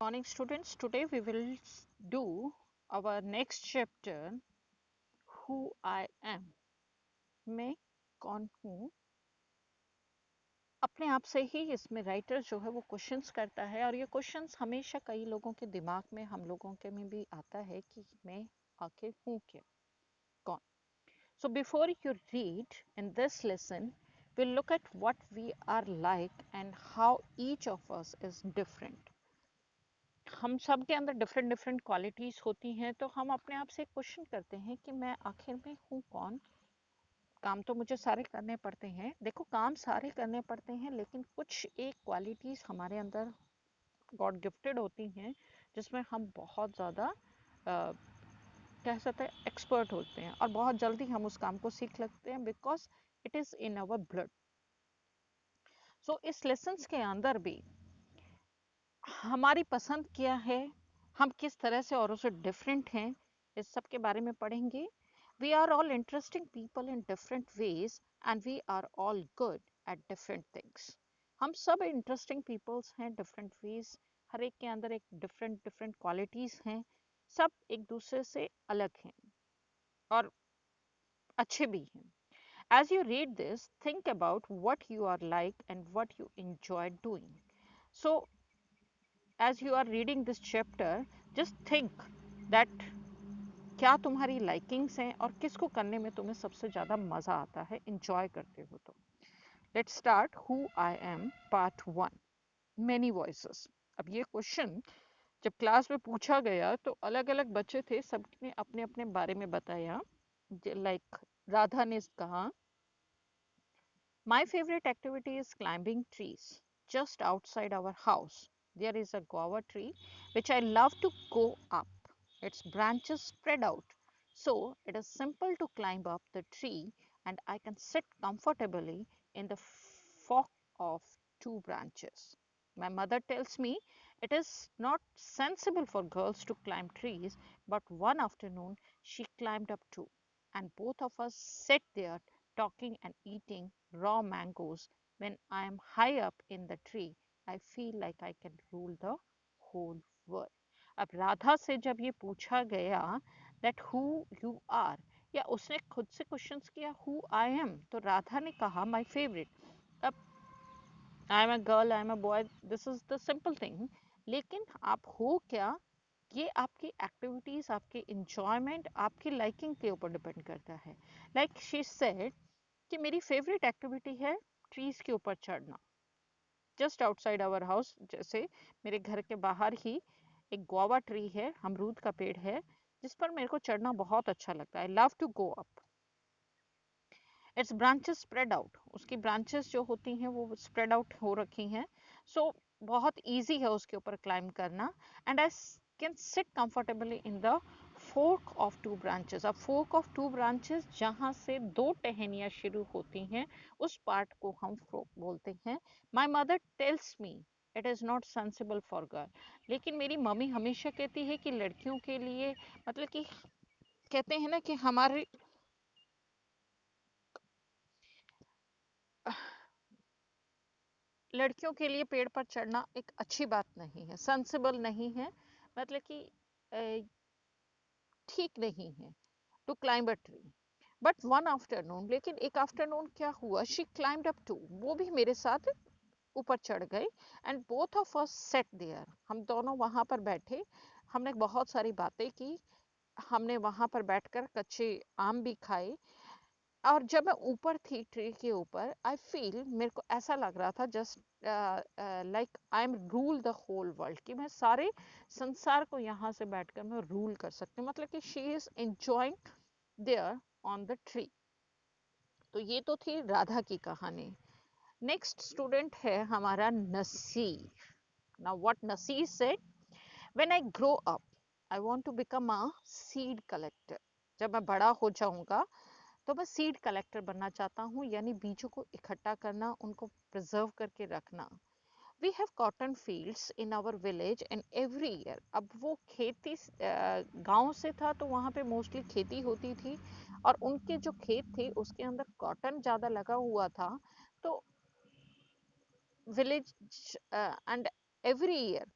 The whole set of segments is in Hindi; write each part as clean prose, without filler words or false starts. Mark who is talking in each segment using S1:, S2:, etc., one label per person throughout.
S1: Morning students, today we will do our next chapter, who I am. मैं कौन हूँ। अपने आप से ही इसमें राइटर जो है वो क्वेश्चंस करता है और ये क्वेश्चंस हमेशा कई लोगों के दिमाग में, हम लोगों के में भी आता है कि मैं आखिर हूँ क्या, कौन। So before you read in this lesson, we'll look at what we are like and how each of us is different. हम सब के अंदर डिफरेंट डिफरेंट क्वालिटीज़ होती हैं, तो हम अपने आप से क्वेश्चन करते हैं कि मैं आखिर में हूँ कौन। काम तो मुझे सारे करने पड़ते हैं, देखो काम सारे करने पड़ते हैं, लेकिन कुछ एक क्वालिटीज़ हमारे अंदर गॉड गिफ्टेड होती हैं जिसमें हम बहुत ज़्यादा कह सकते हैं एक्सपर्ट होते हैं और बहुत जल्दी हम उस काम को सीख लगते हैं because it is in our blood. So इस लेसन्स के अंदर भी हमारी पसंद क्या है, हम किस तरह से औरों से डिफरेंट हैं, इस सब के बारे में पढ़ेंगे। We are all interesting people in different ways and we are all good at different things. हम सब इंटरेस्टिंग पीपल्स हैं डिफरेंट वेज, हर एक के अंदर एक डिफरेंट डिफरेंट क्वालिटीज़ हैं, सब एक दूसरे से अलग हैं और अच्छे भी हैं। As you read this, think about what you are like and what you enjoy doing. So as you are reading this chapter, just think that क्या तुम्हारी लाइकिंग्स हैं और किसको करने में तुम्हें सबसे ज़्यादा मज़ा आता है, इंजॉय करते हो। तो let's start who I am part 1, many voices. अब ये क्वेश्चन जब क्लास में पूछा गया तो अलग अलग बच्चे थे, सबने अपने अपने बारे में बताया। लाइक राधा ने कहा, my favorite activity is climbing trees. Just outside our house, there is a guava tree which I love to go up. Its branches spread out, so it is simple to climb up the tree, and I can sit comfortably in the fork of two branches. My mother tells me it is not sensible for girls to climb trees, but one afternoon she climbed up too, and both of us sat there talking and eating raw mangoes. When I am high up in the tree, I feel like I can rule the whole world. अब राधा से जब ये पूछा गया that who you are, या उसने खुद से क्वेश्चंस किया who I am, तो राधा ने कहा my favorite। अब I am a girl, I am a boy, this is the simple thing. लेकिन आप हो क्या, ये आपकी एक्टिविटीज़, आपके इंजॉयमेंट, आपकी लाइकिंग के ऊपर डिपेंड करता है। लाइक शी सेड कि मेरी फेवरेट एक्टिविटी है ट्रीज़ के ऊपर चढ़ना। जस्ट आउटसाइड आवर हाउस, जैसे मेरे घर के बाहर ही एक गुआवा ट्री है, अमरूद का पेड़ है, जिस पर मेरे को चढ़ना बहुत अच्छा लगता है। I love to go up. Its branches spread out, उसकी ब्रांचेस जो होती हैं वो स्प्रेड आउट हो रखी हैं, सो बहुत ईजी है उसके ऊपर क्लाइंब करना। And I can sit comfortably in the fork of two branches. अब फोर्क ऑफ टू ब्रांचेस, जहाँ से दो टहनियाँ शुरू होती हैं, उस पार्ट को हम फोर्क बोलते हैं। My mother tells me it is not sensible for girl. लेकिन मेरी मम्मी हमेशा कहती है कि लड़कियों के लिए, मतलब कि कहते हैं ना कि हमारे लड़कियों के लिए पेड़ पर चढ़ना एक अच्छी बात नहीं है, सेंसिबल नहीं है, मतलब कि ठीक नहीं है to climb a tree. But one afternoon, लेकिन एक आफ्टरनून क्या हुआ, शी क्लाइंब्ड अप टू, वो भी मेरे साथ ऊपर चढ़ गई। And both of us sat there, हम दोनों वहां पर बैठे, हमने बहुत सारी बातें की, हमने वहां पर बैठकर कच्चे आम भी खाए। और जब मैं ऊपर थी ट्री के ऊपर, आई फील, मेरे को ऐसा लग रहा था just like I am rule the whole world, कि मैं सारे संसार को यहाँ से बैठकर मैं रूल कर सकती हूँ, मतलब कि she is enjoying there on the tree. तो ये तो थी राधा की कहानी। नेक्स्ट स्टूडेंट है हमारा Naseer. Now what Naseer said, when I grow up I want to become a seed collector. जब मैं बड़ा हो जाऊंगा तो मैं सीड कलेक्टर बनना चाहता हूँ, यानी बीजों को इकट्ठा करना, उनको प्रिजर्व करके रखना। We have cotton fields in our village and every year. अब वो खेती गांव से था तो वहाँ पे मोस्टली खेती होती थी, और उनके जो खेत थे उसके अंदर कॉटन ज़्यादा लगा हुआ था। तो विलेज एंड एवरी ईयर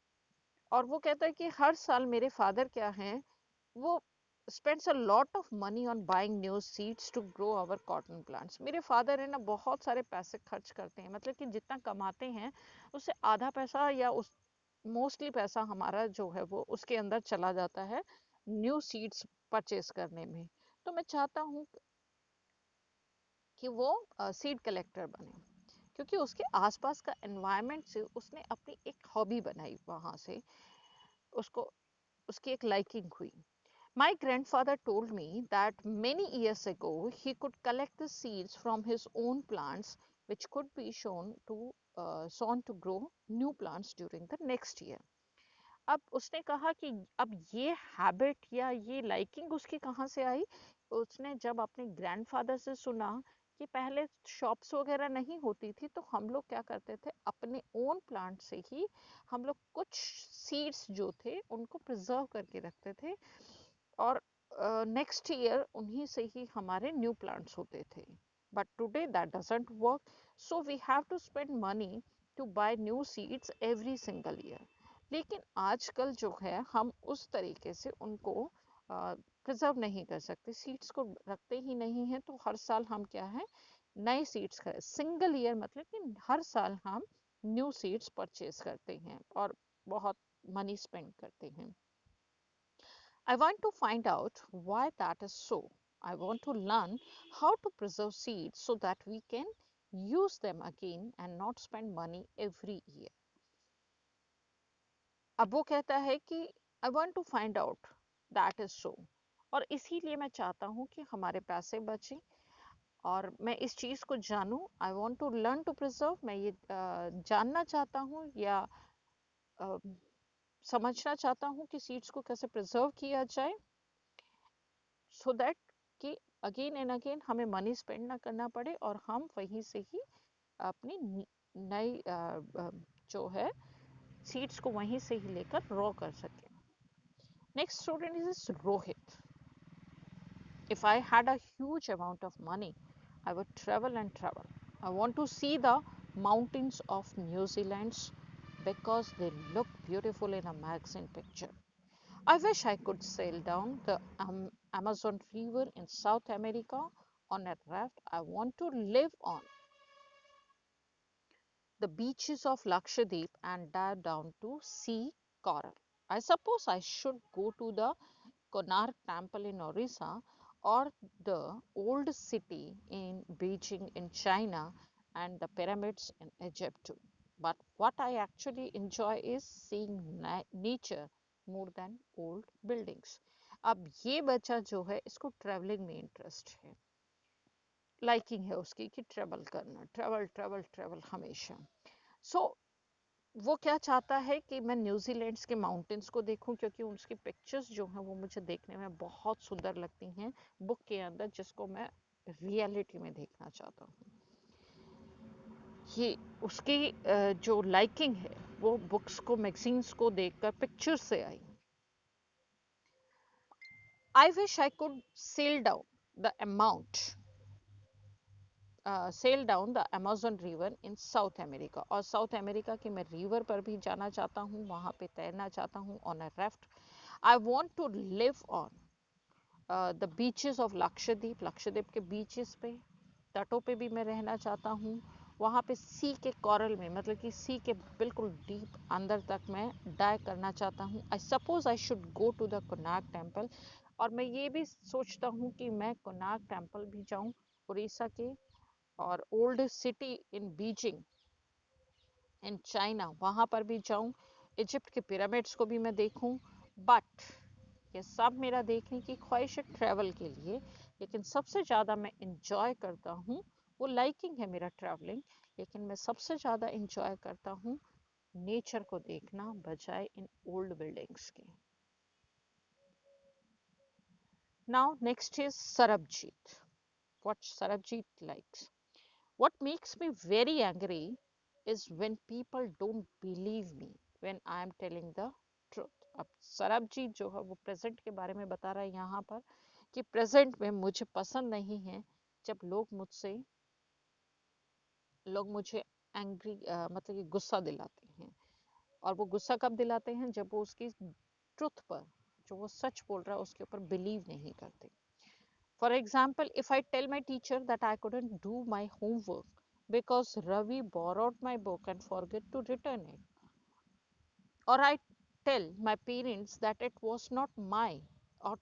S1: और वो कहता है कि हर साल मेरे फादर क्या हैं, वो spends a lot of money on buying new seeds to grow our cotton plants. मेरे फादर है ना बहुत सारे पैसे खर्च करते हैं, मतलब कि जितना कमाते हैं उससे आधा पैसा या उस मोस्टली पैसा हमारा जो है वो उसके अंदर चला जाता है न्यू सीड्स परचेज करने में। तो मैं चाहता हूँ कि वो सीड कलेक्टर बने, क्योंकि उसके आसपास का एनवायरनमेंट से उसने अपनी एक हॉबी बनाई, वहाँ से उसको उसकी एक लाइकिंग हुई। My grandfather told me that many years ago he could collect the seeds from his own plants, which could be sown to grow new plants during the next year. अब उसने कहा कि अब ये हैबिट या ये लाइकिंग उसकी कहाँ से आई। उसने जब अपने ग्रैंडफादर से सुना कि पहले शॉप्स वगैरह नहीं होती थी, तो हम लोग क्या करते थे, अपने ओन प्लांट से ही हम लोग कुछ सीड्स जो थे उनको प्रिजर्व करके रखते थे, और नेक्स्ट ईयर उन्हीं से ही हमारे न्यू प्लांट्स होते थे। But today that doesn't work, so we have to spend money to buy new seeds every single year. लेकिन आजकल जो है हम उस तरीके से उनको प्रिजर्व नहीं कर सकते, सीड्स को रखते ही नहीं हैं, तो हर साल हम क्या है, नए सीड्स खरीद, सिंगल ईयर मतलब कि हर साल हम न्यू सीड्स परचेज करते हैं और बहुत मनी स्पेंड करते हैं। I want to find out why that is so. I want to learn how to preserve seeds so that we can use them again and not spend money every year. अब वो कहता है कि I want to find out that is so, और इसीलिए मैं चाहता हूँ कि हमारे पैसे बचें और मैं इस चीज़ को जानूँ। I want to learn to preserve, मैं ये जानना चाहता हूँ या अ, समझना चाहता हूँ कि सीड्स को कैसे प्रिजर्व किया जाए, सो दैट कि अगेन एंड अगेन हमें मनी स्पेंड ना करना पड़े और हम वहीं से ही अपनी नई जो है सीड्स को वहीं से ही लेकर रॉ कर सकें। Next student is Rohit. If I had a huge amount of money, I would travel and travel. I want to see the mountains of New Zealand because they look beautiful in a magazine picture. I wish I could sail down the Amazon River in South America on a raft. I want to live on the beaches of Lakshadweep and dive down to sea coral. I suppose I should go to the Konark Temple in Orissa or the old city in Beijing in China and the pyramids in Egypt too. But what I actually enjoy is seeing nature more than old buildings. अब ये बच्चा जो है इसको ट्रैवलिंग में इंटरेस्ट है, लाइकिंग है उसकी कि ट्रैवल करना, ट्रैवल ट्रैवल ट्रैवल हमेशा। सो वो क्या चाहता है कि मैं न्यूजीलैंड्स के माउंटेन्स को देखूं, क्योंकि उसकी पिक्चर्स जो हैं वो मुझे देखने में बहुत सुंदर लगती हैं बुक के अंदर, जिसको मैं रियलिटी में देखना चाहता हूँ। ये उसकी जो लाइकिंग है वो बुक्स को, मैगजीन्स को देखकर, पिक्चर्स से आई। I wish I could sail down the amount sail down the Amazon river in South America, और साउथ अमेरिका के मैं रिवर पर भी जाना चाहता हूँ, वहाँ पे तैरना चाहता हूँ on a raft. I want to live on the beaches of Lakshadweep, Lakshadweep के बीचेस पे, तटों पे भी मैं रहना चाहता हूँ। वहाँ पे सी के कॉरल में, मतलब कि सी के बिल्कुल डीप अंदर तक मैं डाई करना चाहता हूँ। I suppose I should go to the Konark temple, और मैं ये भी सोचता हूँ कि मैं कोनार्क टेम्पल भी जाऊँ, उड़ीसा के, और old city in Beijing in China वहाँ पर भी जाऊँ, इजिप्ट के पिरामिड्स को भी मैं देखूँ। बट ये सब मेरा देखने की ख्वाहिश है ट्रैवल के लिए, लेकिन सबसे ज़्यादा मैं इंजॉय करता हूँ, वो लाइकिंग है मेरा ट्रैवलिंग, लेकिन मैं सबसे ज़्यादा इंजॉय करता हूँ नेचर को देखना बजाय इन ओल्ड बिल्डिंग्स के। Now next is Sarabjit. What Sarabjit likes. What makes me very angry is when people don't believe me when I am telling the truth. अब सरबजीत जो है वो प्रेजेंट के बारे में बता रहा है यहाँ पर कि प्रेजेंट में मुझे पसंद नहीं है जब लोग मुझे एंग्री मतलब कि गुस्सा दिलाते हैं, और वो गुस्सा कब दिलाते हैं, जब वो उसकी ट्रुथ पर, जो वो सच बोल रहा है उसके ऊपर बिलीव नहीं करते. For example, if I tell my teacher that I couldn't do my homework because Ravi borrowed my book and forget to return it, or I tell my parents that it was not my or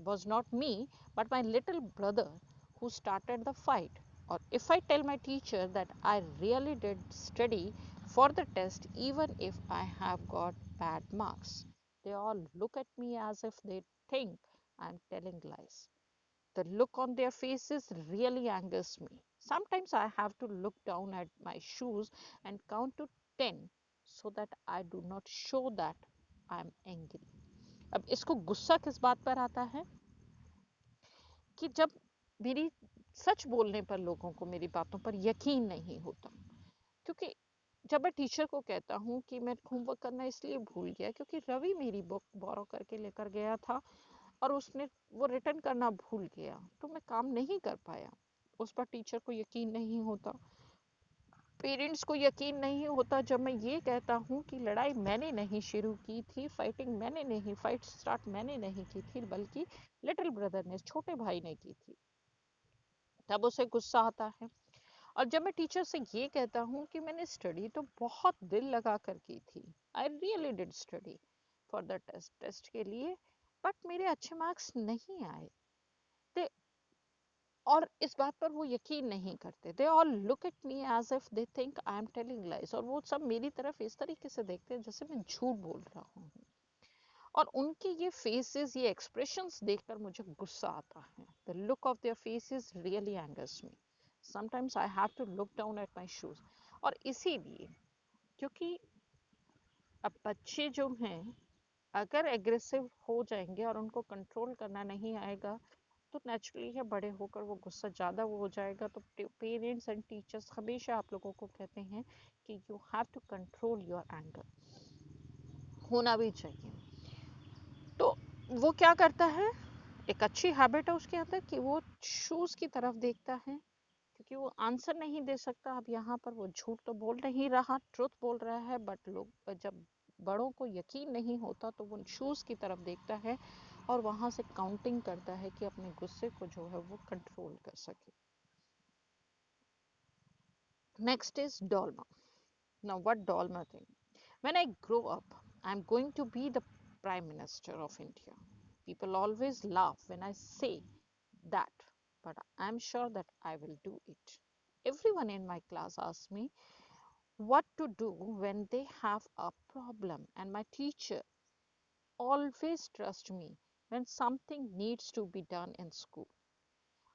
S1: was not me but my little brother who started the fight, or if I tell my teacher that I really did study for the test even if I have got bad marks, they all look at me as if they think I'm telling lies. The look on their faces really angers me. Sometimes I have to look down at my shoes and count to 10 so that I do not show that I am angry. अब इसको गुस्सा किस बात पर आता है कि जब मेरी सच बोलने पर लोगों को मेरी बातों पर यकीन नहीं होता. क्योंकि जब मैं टीचर को कहता हूँ कि मैं होमवर्क करना इसलिए भूल गया क्योंकि रवि मेरी बुक बोरो करके लेकर गया था और उसने वो रिटर्न करना भूल गया, तो मैं काम नहीं कर पाया. उस पर टीचर को यकीन नहीं होता, पेरेंट्स को यकीन नहीं होता जब मैं ये कहता हूँ कि लड़ाई मैंने नहीं शुरू की थी, फाइट स्टार्ट मैंने नहीं की थी, बल्कि लिटिल ब्रदर ने, छोटे भाई ने की थी. तब उसे गुस्सा आता है. और जब मैं टीचर से ये कहता हूँ कि मैंने स्टडी तो बहुत दिल लगा कर की थी, I really did study for the test के लिए, बट मेरे अच्छे मार्क्स नहीं आए, दे, और इस बात पर वो यकीन नहीं करते. They all look at me as if they think I am telling lies, और वो सब मेरी तरफ इस तरीके से देखते हैं जैसे मैं झूठ बोल रहा हूँ. और उनके ये फेसेस, ये एक्सप्रेशंस देखकर मुझे गुस्सा आता है. The look of their faces really angers me. Sometimes I have to look down at my shoes. और इसीलिए, क्योंकि अब बच्चे जो हैं अगर एग्रेसिव हो जाएंगे और उनको कंट्रोल करना नहीं आएगा तो नेचुरली है बड़े होकर वो गुस्सा ज़्यादा वो हो जाएगा. तो पेरेंट्स एंड टीचर्स हमेशा आप लोगों को कहते हैं कि you have to control your anger, होना भी चाहिए. तो वो क्या करता है, एक अच्छी हैबिट है उसके अंदर कि वो शूज़ की तरफ देखता है, क्योंकि वो आंसर नहीं दे सकता. अब यहाँ पर वो झूठ तो बोल नहीं रहा, ट्रुथ बोल रहा है, बट लोग जब बड़ों को यकीन नहीं होता तो वो शूज़ की तरफ देखता है और वहाँ से काउंटिंग करता है कि अपने गुस्से को जो है वो कंट्रोल कर सके. Next is Dolma. Now what Dolma thing, when I grow up I am going to be the prime minister of India. People always laugh when I say that, but I'm sure that I will do it. Everyone in my class asks me what to do when they have a problem, and my teacher always trusts me when something needs to be done in school.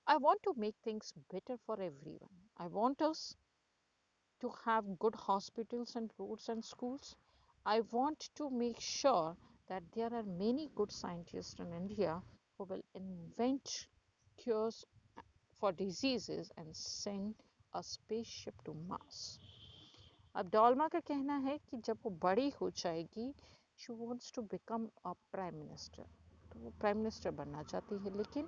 S1: I want to make things better for everyone. I want us to have good hospitals and roads and schools. I want to make sure that there are many good scientists in India who will invent cures for diseases and send a spaceship to Mars. अब डॉल्मा का कहना है कि जब वो बड़ी हो जाएगी she wants to become a prime minister, तो वो प्राइम मिनिस्टर बनना चाहती है. लेकिन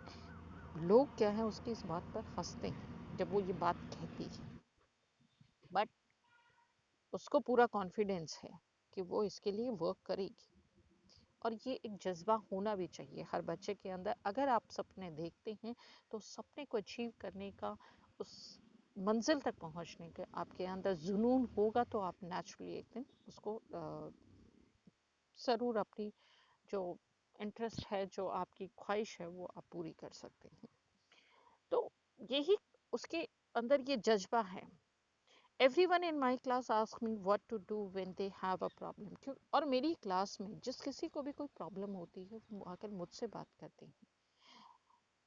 S1: लोग क्या है उसकी इस बात पर हंसते हैं जब वो ये बात कहती है, बट उसको पूरा कॉन्फिडेंस है कि वो इसके लिए वर्क करेगी. और ये एक जज्बा होना भी चाहिए हर बच्चे के अंदर. अगर आप सपने देखते हैं तो सपने को अचीव करने का, उस मंजिल तक पहुंचने का आपके अंदर जुनून होगा तो आप नेचुरली एक दिन उसको ज़रूर अपनी जो इंटरेस्ट है, जो आपकी ख्वाहिश है वो आप पूरी कर सकते हैं. तो यही उसके अंदर ये जज्बा है. Everyone in my class ask me what to do when they have a problem. क्यों, और मेरी क्लास में जिस किसी को भी कोई प्रॉब्लम होती है वो आकर मुझसे बात करते हैं.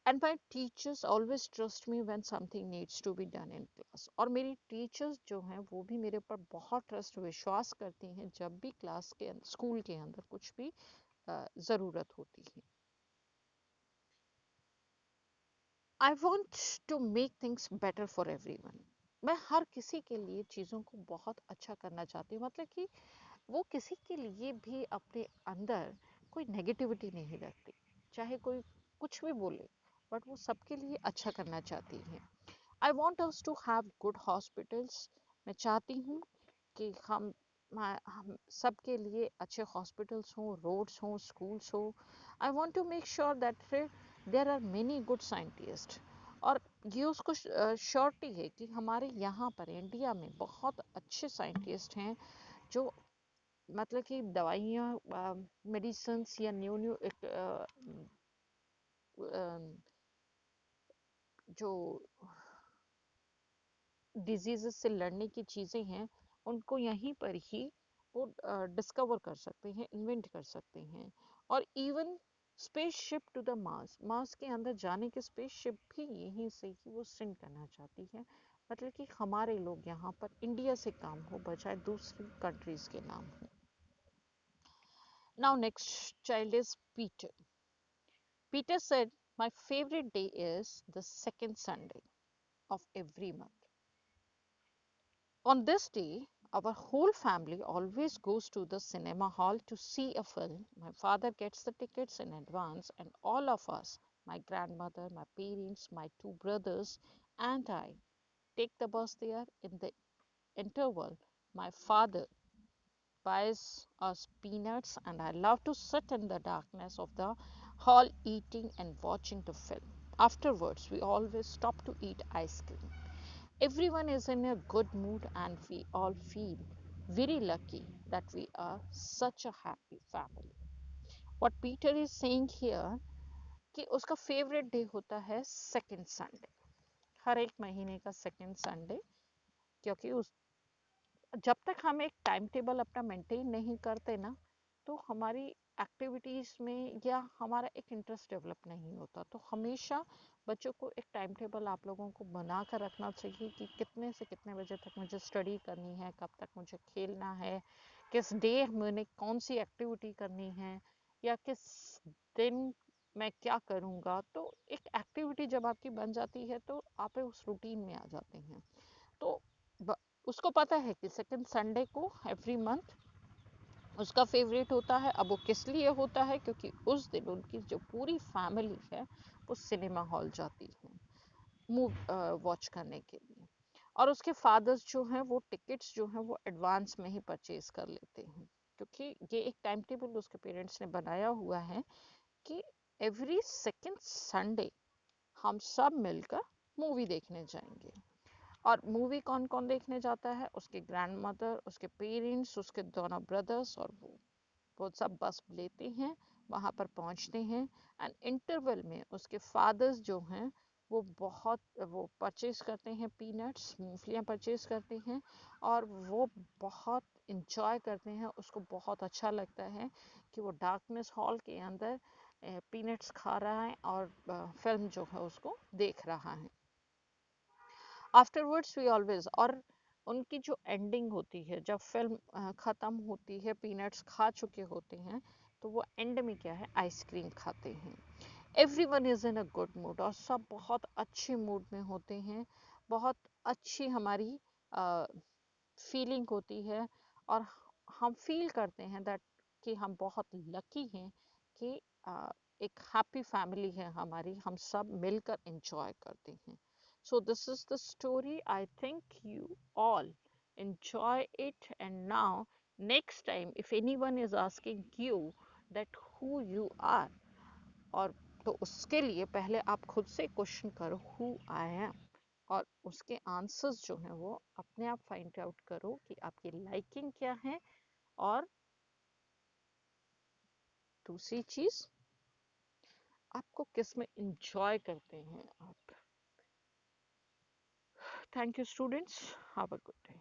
S1: And my teachers always trust me when something needs to be done in class. और मेरी टीचर्स जो हैं वो भी मेरे ऊपर बहुत ट्रस्ट, विश्वास करती हैं जब भी क्लास के स्कूल के अंदर कुछ भी ज़रूरत होती है. I want to make things better for everyone. मैं हर किसी के लिए चीज़ों को बहुत अच्छा करना चाहती हूँ. मतलब कि वो किसी के लिए भी अपने अंदर कोई नेगेटिविटी नहीं रखती, चाहे कोई कुछ भी बोले, बट वो सबके लिए अच्छा करना चाहती हैं. I want us to have good hospitals. मैं चाहती हूँ कि हम हम सबके लिए अच्छे हॉस्पिटल्स हो, रोड्स हो, स्कूल्स हो. I want to make sure that there are many good scientist. और ये उसको श्योरिटी है कि हमारे यहाँ पर इंडिया में बहुत अच्छे साइंटिस्ट हैं जो मतलब कि दवाइयाँ, मेडिसिन्स या न्यू न्यू जो डिजीज़ से लड़ने की चीज़ें हैं, उनको यहीं पर ही वो डिस्कवर कर सकते हैं, इन्वेंट कर सकते हैं. और even spaceship to the Mars, Mars के अंदर जाने की स्पेसशिप भी यहीं से ही वो सेंड करना चाहती है. मतलब कि हमारे लोग यहाँ पर इंडिया से काम हो बजाय दूसरी कंट्रीज के नाम हो. Now next child is Peter. Peter said, my favorite day is the second Sunday of every month. On this day, our whole family always goes to the cinema hall to see a film. My father gets the tickets in advance, and all of us, my grandmother, my parents, my two brothers, and I, take the bus there. In the interval, my father buys us peanuts, and I love to sit in the darkness of the hall eating and watching the film. Afterwards, we always stop to eat ice cream. Everyone is in a good mood, and we all feel very lucky that we are such a happy family. What Peter is saying here कि उसका फेवरेट डे होता है सेकंड संडे, हर एक महीने का सेकंड संडे. क्योंकि उस जब तक हम एक टाइम टेबल अपना मेंटेन नहीं करते ना, तो हमारी एक्टिविटीज़ में या हमारा एक इंटरेस्ट डेवलप नहीं होता. तो हमेशा बच्चों को एक टाइम टेबल आप लोगों को बना कर रखना चाहिए कि कितने से कितने बजे तक मुझे स्टडी करनी है, कब तक मुझे खेलना है, किस डे मैंने कौन सी एक्टिविटी करनी है, या किस दिन मैं क्या करूँगा. तो एक एक्टिविटी जब आपकी बन जाती है तो आप उस रूटीन में आ जाते हैं. तो उसको पता है कि सेकंड संडे को एवरी मंथ उसका फेवरेट होता है. अब वो किस लिए होता है, क्योंकि उस दिन उनकी जो पूरी फैमिली है वो सिनेमा हॉल जाती है वॉच करने के लिए. और उसके फादर्स जो हैं वो टिकट्स जो हैं वो एडवांस में ही परचेज कर लेते हैं, क्योंकि ये एक टाइम टेबल उसके पेरेंट्स ने बनाया हुआ है कि एवरी सेकंड संडे हम सब मिलकर मूवी देखने जाएंगे. और मूवी कौन कौन देखने जाता है, उसके ग्रैंड मदर, उसके पेरेंट्स, उसके दोनों ब्रदर्स, और वो सब बस लेते हैं, वहाँ पर पहुँचते हैं. एंड इंटरवल में उसके फादर्स जो हैं वो परचेज करते हैं पीनट्स, मूंगफलियाँ परचेज करते हैं, और वो बहुत इंजॉय करते हैं. उसको बहुत अच्छा लगता है कि वो डार्कनेस हॉल के अंदर पीनट्स खा रहा है और फिल्म जो है उसको देख रहा है. आफ्टरवर्ड्स वी ऑलवेज, और उनकी जो एंडिंग होती है जब फिल्म ख़त्म होती है, पीनट्स खा चुके होते हैं, तो वो एंड में क्या है, आइसक्रीम खाते हैं. Everyone is in a good mood, और सब बहुत अच्छे मूड में होते हैं. बहुत अच्छी हमारी फीलिंग होती है, और हम फील करते हैं दैट कि हम बहुत लकी हैं कि एक हैप्पी फैमिली है हमारी, हम सब मिलकर एंजॉय करते हैं. So this is the story. I think you all enjoy it. And now, next time, if anyone is asking you that who you are, और तो उसके लिए पहले आप खुद से क्वेश्चन करो who I am, और उसके आंसर्स जो हैं वो अपने आप फाइंड आउट करो कि आपकी लाइकिंग क्या है, और दूसरी चीज़ आपको किस में इंजॉय करते हैं आप. Thank you students, have a good day.